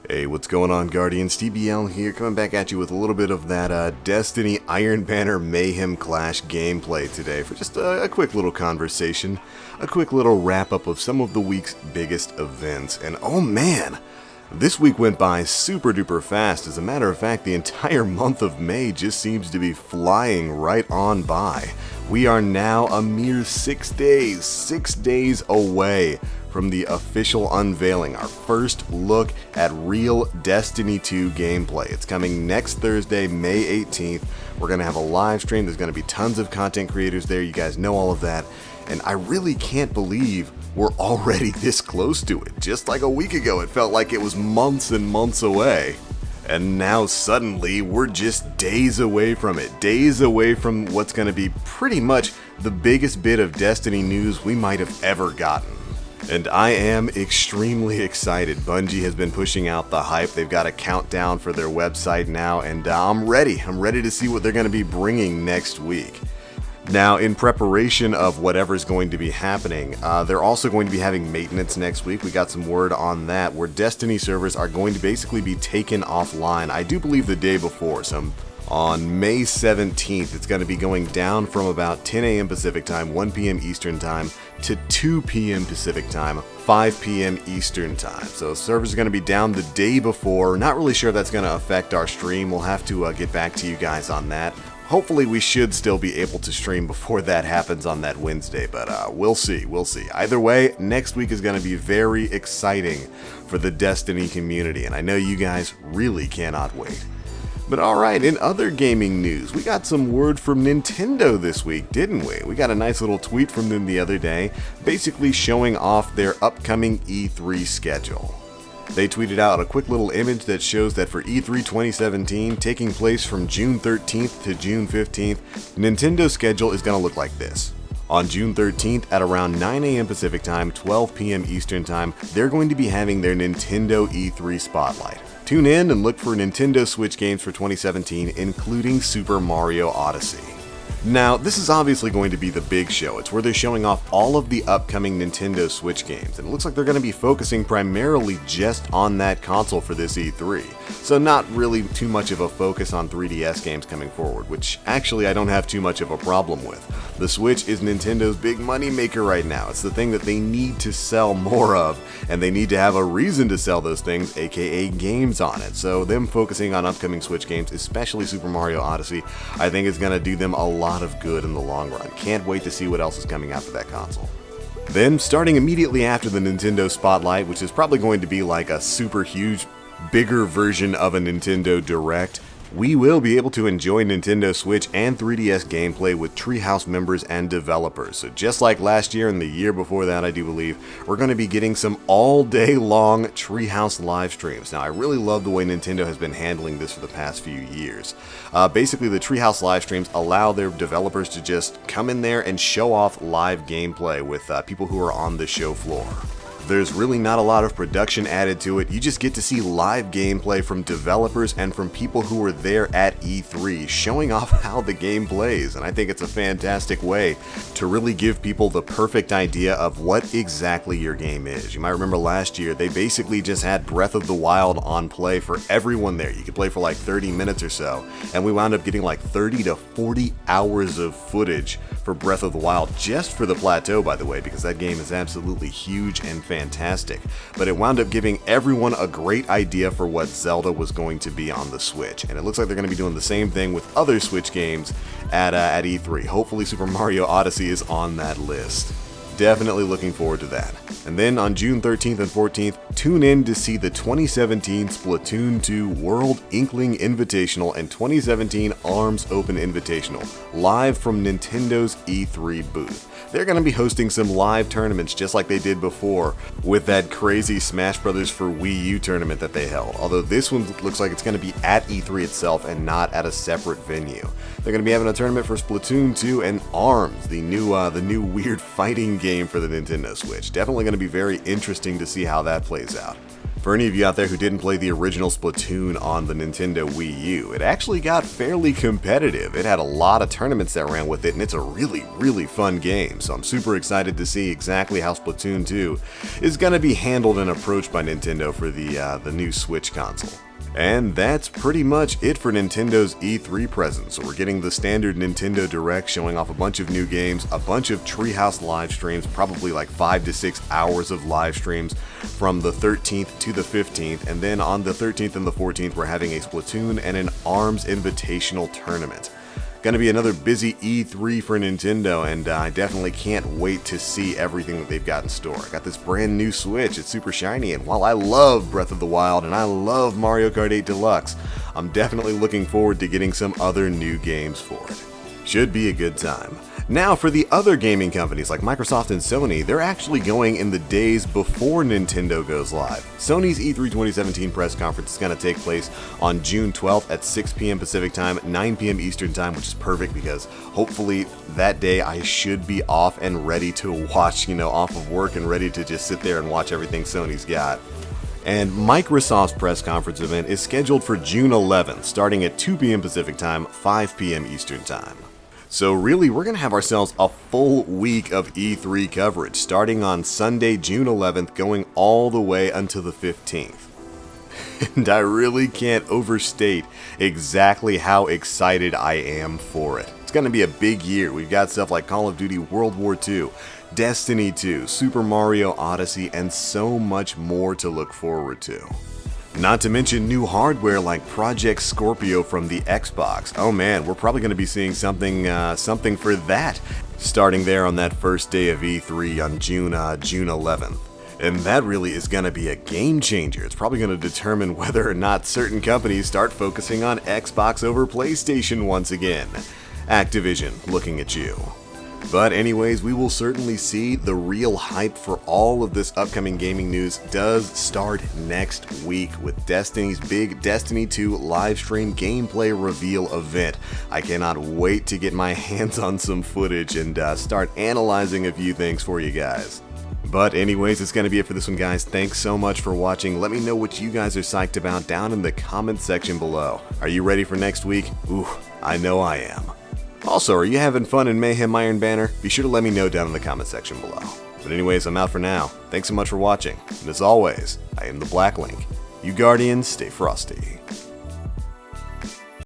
Hey, what's going on, Guardians? TBL here, coming back at you with a little bit of that Destiny Iron Banner Mayhem Clash gameplay today for just a quick little conversation, a quick little wrap-up of some of the week's biggest events. And oh man, this week went by super duper fast. As a matter of fact, the entire month of May just seems to be flying right on by. We are now a mere 6 days away from the official unveiling, our first look at real Destiny 2 gameplay. It's coming next Thursday, May 18th. We're going to have a live stream. There's going to be tons of content creators there. You guys know all of that. And I really can't believe we're already this close to it. Just like a week ago, it felt like it was months and months away. And now suddenly we're just days away from it. Days away from what's going to be pretty much the biggest bit of Destiny news we might have ever gotten. And I am extremely excited. Bungie has been pushing out the hype. They've got a countdown for their website now, and I'm ready. I'm ready to see what they're going to be bringing next week. Now, in preparation of whatever's going to be happening, they're also going to be having maintenance next week. We got some word on that, where Destiny servers are going to basically be taken offline, I do believe the day before. So on May 17th, it's going to be going down from about 10 a.m. Pacific time, 1 p.m. Eastern time, to 2 p.m. Pacific time, 5 p.m. Eastern time. So servers are going to be down the day before. Not really sure if that's going to affect our stream. We'll have to get back to you guys on that. Hopefully we should still be able to stream before that happens on that Wednesday, but we'll see. Either way, next week is going to be very exciting for the Destiny community, and I know you guys really cannot wait. But alright, in other gaming news, we got some word from Nintendo this week, didn't we? We got a nice little tweet from them the other day, basically showing off their upcoming E3 schedule. They tweeted out a quick little image that shows that for E3 2017, taking place from June 13th to June 15th, Nintendo's schedule is going to look like this. On June 13th at around 9 a.m. Pacific time, 12 p.m. Eastern time, they're going to be having their Nintendo E3 Spotlight. Tune in and look for Nintendo Switch games for 2017, including Super Mario Odyssey. Now, this is obviously going to be the big show. It's where they're showing off all of the upcoming Nintendo Switch games, and it looks like they're going to be focusing primarily just on that console for this E3. So not really too much of a focus on 3DS games coming forward, which actually I don't have too much of a problem with. The Switch is Nintendo's big money maker right now. It's the thing that they need to sell more of, and they need to have a reason to sell those things, aka games on it. So them focusing on upcoming Switch games, especially Super Mario Odyssey, I think is going to do them a lot of good in the long run. Can't wait to see what else is coming out for that console. Then, starting immediately after the Nintendo Spotlight, which is probably going to be like a super huge, bigger version of a Nintendo Direct, we will be able to enjoy Nintendo Switch and 3DS gameplay with Treehouse members and developers. So just like last year and the year before that, I do believe, we're going to be getting some all-day long Treehouse live streams. Now, I really love the way Nintendo has been handling this for the past few years. Basically, the Treehouse live streams allow their developers to just come in there and show off live gameplay with people who are on the show floor. There's really not a lot of production added to it. You just get to see live gameplay from developers and from people who were there at E3 showing off how the game plays, and I think it's a fantastic way to really give people the perfect idea of what exactly your game is. You might remember last year they basically just had Breath of the Wild on play for everyone there. You could play for like 30 minutes or so, and we wound up getting like 30 to 40 hours of footage for Breath of the Wild, just for the plateau, by the way, because that game is absolutely huge and fantastic. But it wound up giving everyone a great idea for what Zelda was going to be on the Switch, and it looks like they're going to be doing the same thing with other Switch games at E3. Hopefully Super Mario Odyssey is on that list. Definitely looking forward to that. And then on June 13th and 14th, tune in to see the 2017 Splatoon 2 World Inkling Invitational and 2017 ARMS Open Invitational, live from Nintendo's E3 booth. They're going to be hosting some live tournaments just like they did before with that crazy Smash Bros. For Wii U tournament that they held, although this one looks like it's going to be at E3 itself and not at a separate venue. They're going to be having a tournament for Splatoon 2 and ARMS, the new weird fighting game for the Nintendo Switch. Definitely going to be very interesting to see how that plays out. For any of you out there who didn't play the original Splatoon on the Nintendo Wii U, it actually got fairly competitive. It had a lot of tournaments that ran with it, and it's a really fun game. So I'm super excited to see exactly how Splatoon 2 is going to be handled and approached by Nintendo for the new Switch console. And that's pretty much it for Nintendo's E3 presence. So we're getting the standard Nintendo Direct showing off a bunch of new games, a bunch of Treehouse live streams, probably like 5 to 6 hours of live streams from the 13th to the 15th, and then on the 13th and the 14th we're having a Splatoon and an ARMS Invitational Tournament. Gonna be another busy E3 for Nintendo, and I definitely can't wait to see everything that they've got in store. I got this brand new Switch, it's super shiny, and while I love Breath of the Wild and I love Mario Kart 8 Deluxe, I'm definitely looking forward to getting some other new games for it. Should be a good time. Now for the other gaming companies like Microsoft and Sony, they're actually going in the days before Nintendo goes live. Sony's E3 2017 press conference is going to take place on June 12th at 6 p.m. Pacific time, 9 p.m. Eastern time, which is perfect because hopefully that day I should be off and ready to watch, off of work and ready to just sit there and watch everything Sony's got. And Microsoft's press conference event is scheduled for June 11th, starting at 2 p.m. Pacific time, 5 p.m. Eastern time. So really, we're going to have ourselves a full week of E3 coverage, starting on Sunday, June 11th, going all the way until the 15th. And I really can't overstate exactly how excited I am for it. It's going to be a big year. We've got stuff like Call of Duty World War II, Destiny 2, Super Mario Odyssey, and so much more to look forward to. Not to mention new hardware like Project Scorpio from the Xbox. Oh man, we're probably going to be seeing something for that starting there on that first day of E3 on June 11th. And that really is going to be a game changer. It's probably going to determine whether or not certain companies start focusing on Xbox over PlayStation once again. Activision, looking at you. But anyways, we will certainly see the real hype for all of this upcoming gaming news does start next week with Destiny's big Destiny 2 livestream gameplay reveal event. I cannot wait to get my hands on some footage and start analyzing a few things for you guys. But anyways, it's going to be it for this one, guys. Thanks so much for watching. Let me know what you guys are psyched about down in the comment section below. Are you ready for next week? Ooh, I know I am. Also, are you having fun in Mayhem Iron Banner? Be sure to let me know down in the comment section below. But anyways, I'm out for now. Thanks so much for watching. And as always, I am TheBlackLink. You Guardians, stay frosty.